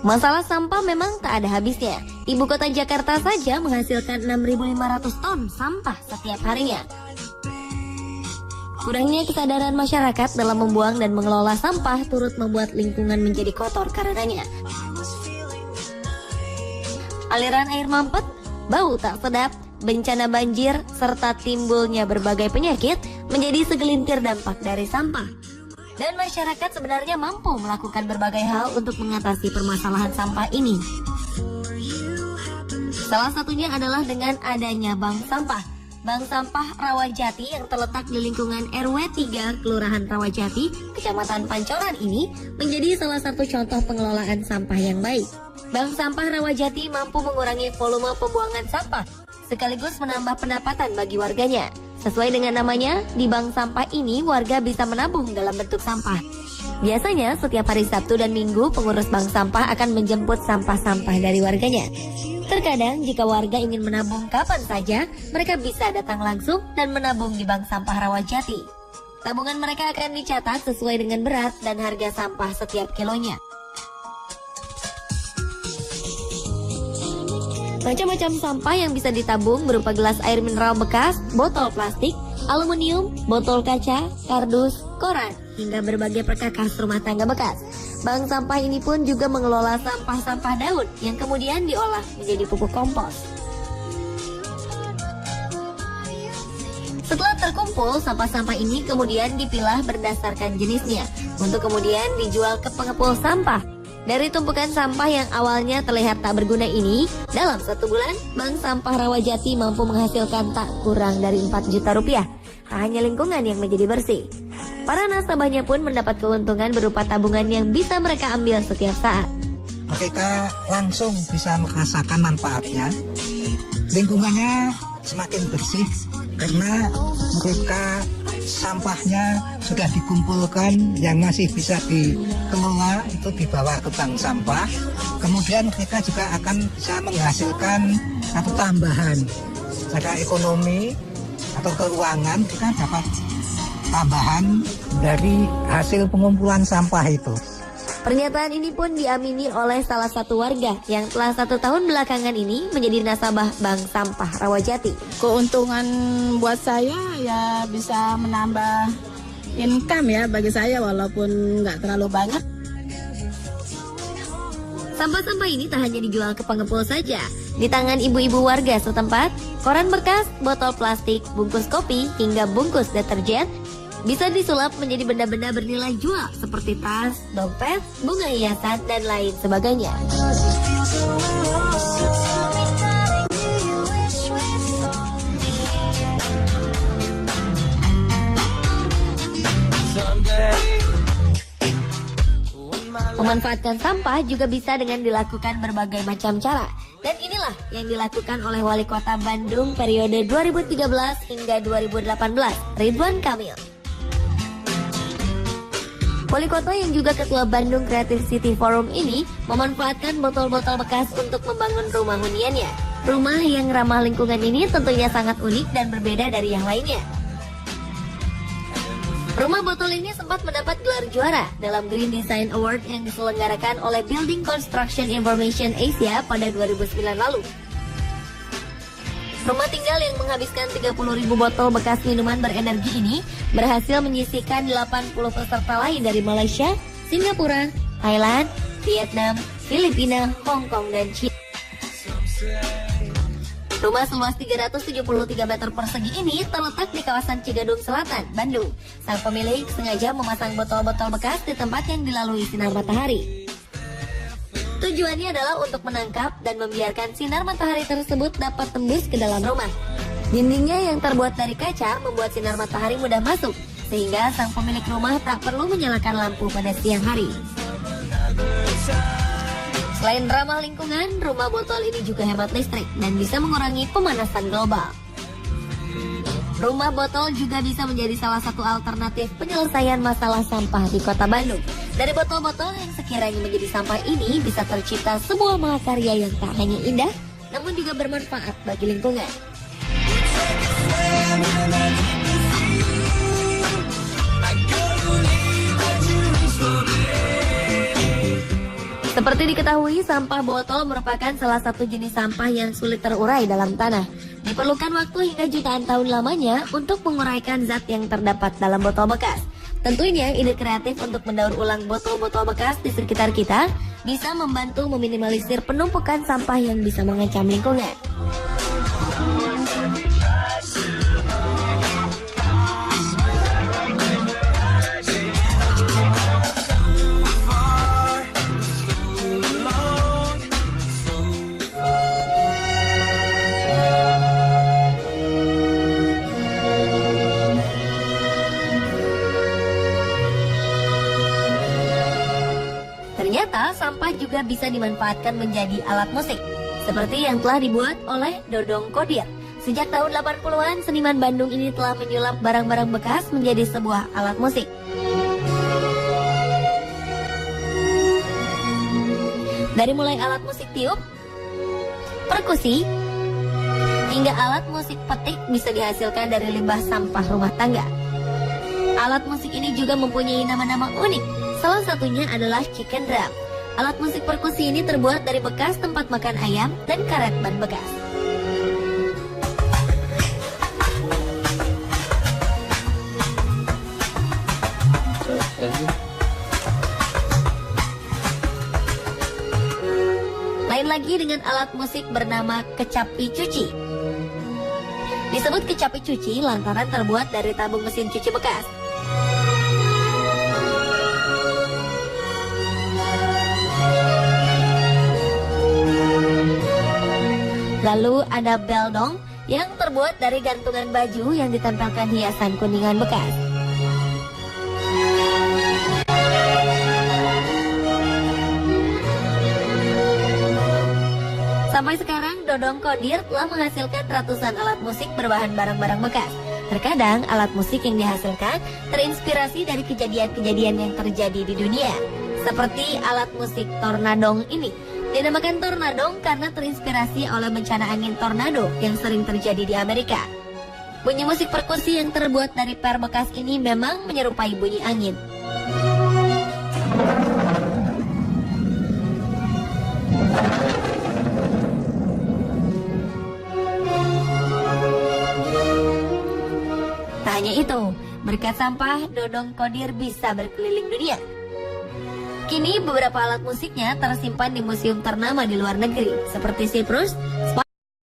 Masalah sampah memang tak ada habisnya. Ibu kota Jakarta saja menghasilkan 6.500 ton sampah setiap harinya. Kurangnya kesadaran masyarakat dalam membuang dan mengelola sampah turut membuat lingkungan menjadi kotor karenanya. Aliran air mampet, bau tak sedap, bencana banjir, serta timbulnya berbagai penyakit menjadi segelintir dampak dari sampah. Dan masyarakat sebenarnya mampu melakukan berbagai hal untuk mengatasi permasalahan sampah ini. Salah satunya adalah dengan adanya bank sampah. Bank sampah Rawajati yang terletak di lingkungan RW 3 Kelurahan Rawajati, Kecamatan Pancoran ini menjadi salah satu contoh pengelolaan sampah yang baik. Bank sampah Rawajati mampu mengurangi volume pembuangan sampah, sekaligus menambah pendapatan bagi warganya. Sesuai dengan namanya, di bank sampah ini warga bisa menabung dalam bentuk sampah. Biasanya setiap hari Sabtu dan Minggu pengurus bank sampah akan menjemput sampah-sampah dari warganya. Terkadang jika warga ingin menabung kapan saja, mereka bisa datang langsung dan menabung di bank sampah Rawajati. Tabungan mereka akan dicatat sesuai dengan berat dan harga sampah setiap kilonya. Macam-macam sampah yang bisa ditabung berupa gelas air mineral bekas, botol plastik, aluminium, botol kaca, kardus, koran, hingga berbagai perkakas rumah tangga bekas. Bank sampah ini pun juga mengelola sampah-sampah daun yang kemudian diolah menjadi pupuk kompos. Setelah terkumpul, sampah-sampah ini kemudian dipilah berdasarkan jenisnya untuk kemudian dijual ke pengepul sampah. Dari tumpukan sampah yang awalnya terlihat tak berguna ini, dalam 1 bulan, Bank Sampah Rawajati mampu menghasilkan tak kurang dari 4 juta rupiah. Tak hanya lingkungan yang menjadi bersih, para nasabahnya pun mendapat keuntungan berupa tabungan yang bisa mereka ambil setiap saat. Mereka langsung bisa merasakan manfaatnya. Lingkungannya semakin bersih karena mereka sampahnya sudah dikumpulkan yang masih bisa dikelola itu dibawa ke bank sampah. Kemudian mereka juga akan bisa menghasilkan satu tambahan secara ekonomi atau keuangan. Kita dapat tambahan dari hasil pengumpulan sampah itu. Pernyataan ini pun diamini oleh salah satu warga yang telah 1 tahun belakangan ini menjadi nasabah Bank Sampah Rawajati. Keuntungan buat saya ya bisa menambah income ya bagi saya walaupun nggak terlalu banyak. Sampah-sampah ini tak hanya dijual ke pengepul saja. Di tangan ibu-ibu warga setempat, koran bekas, botol plastik, bungkus kopi, hingga bungkus deterjen bisa disulap menjadi benda-benda bernilai jual seperti tas, dompet, bunga hiasan, dan lain sebagainya. Memanfaatkan sampah juga bisa dengan dilakukan berbagai macam cara. Dan inilah yang dilakukan oleh Wali Kota Bandung periode 2013 hingga 2018, Ridwan Kamil. Wali kota yang juga ketua Bandung Creative City Forum ini memanfaatkan botol-botol bekas untuk membangun rumah huniannya. Rumah yang ramah lingkungan ini tentunya sangat unik dan berbeda dari yang lainnya. Rumah botol ini sempat mendapat gelar juara dalam Green Design Award yang diselenggarakan oleh Building Construction Information Asia pada 2009 lalu. Rumah tinggal yang menghabiskan 30.000 botol bekas minuman berenergi ini berhasil menyisihkan 80 peserta lain dari Malaysia, Singapura, Thailand, Vietnam, Filipina, Hong Kong, dan China. Rumah seluas 373 meter persegi ini terletak di kawasan Cigadung Selatan, Bandung. Sang pemilik sengaja memasang botol-botol bekas di tempat yang dilalui sinar matahari. Tujuannya adalah untuk menangkap dan membiarkan sinar matahari tersebut dapat tembus ke dalam rumah. Dindingnya yang terbuat dari kaca membuat sinar matahari mudah masuk, sehingga sang pemilik rumah tak perlu menyalakan lampu pada siang hari. Selain ramah lingkungan, rumah botol ini juga hemat listrik dan bisa mengurangi pemanasan global. Rumah botol juga bisa menjadi salah satu alternatif penyelesaian masalah sampah di Kota Bandung. Dari botol-botol yang sekiranya menjadi sampah ini bisa tercipta sebuah mahakarya yang tak hanya indah, namun juga bermanfaat bagi lingkungan. Seperti diketahui, sampah botol merupakan salah satu jenis sampah yang sulit terurai dalam tanah. Diperlukan waktu hingga jutaan tahun lamanya untuk menguraikan zat yang terdapat dalam botol bekas. Tentunya ide kreatif untuk mendaur ulang botol-botol bekas di sekitar kita bisa membantu meminimalisir penumpukan sampah yang bisa mengancam lingkungan. Ternyata sampah juga bisa dimanfaatkan menjadi alat musik, seperti yang telah dibuat oleh Dodong Kodir. Sejak tahun 80-an, seniman Bandung ini telah menyulap barang-barang bekas menjadi sebuah alat musik. Dari mulai alat musik tiup, perkusi, hingga alat musik petik bisa dihasilkan dari limbah sampah rumah tangga. Alat musik ini juga mempunyai nama-nama unik. Salah satunya adalah chicken drum. Alat musik perkusi ini terbuat dari bekas tempat makan ayam dan karet ban bekas. Lain lagi dengan alat musik bernama kecapi cuci. Disebut kecapi cuci lantaran terbuat dari tabung mesin cuci bekas. Lalu ada beldong yang terbuat dari gantungan baju yang ditempelkan hiasan kuningan bekas. Sampai sekarang, Dodong Kodir telah menghasilkan ratusan alat musik berbahan barang-barang bekas. Terkadang, alat musik yang dihasilkan terinspirasi dari kejadian-kejadian yang terjadi di dunia. Seperti alat musik tornadong ini. Dinamakan tornadong karena terinspirasi oleh bencana angin tornado yang sering terjadi di Amerika. Bunyi musik perkusi yang terbuat dari per bekas ini memang menyerupai bunyi angin. Tak hanya itu, berkat sampah, Dodong Kodir bisa berkeliling dunia. Kini beberapa alat musiknya tersimpan di museum ternama di luar negeri, seperti Cyprus, Spanyol,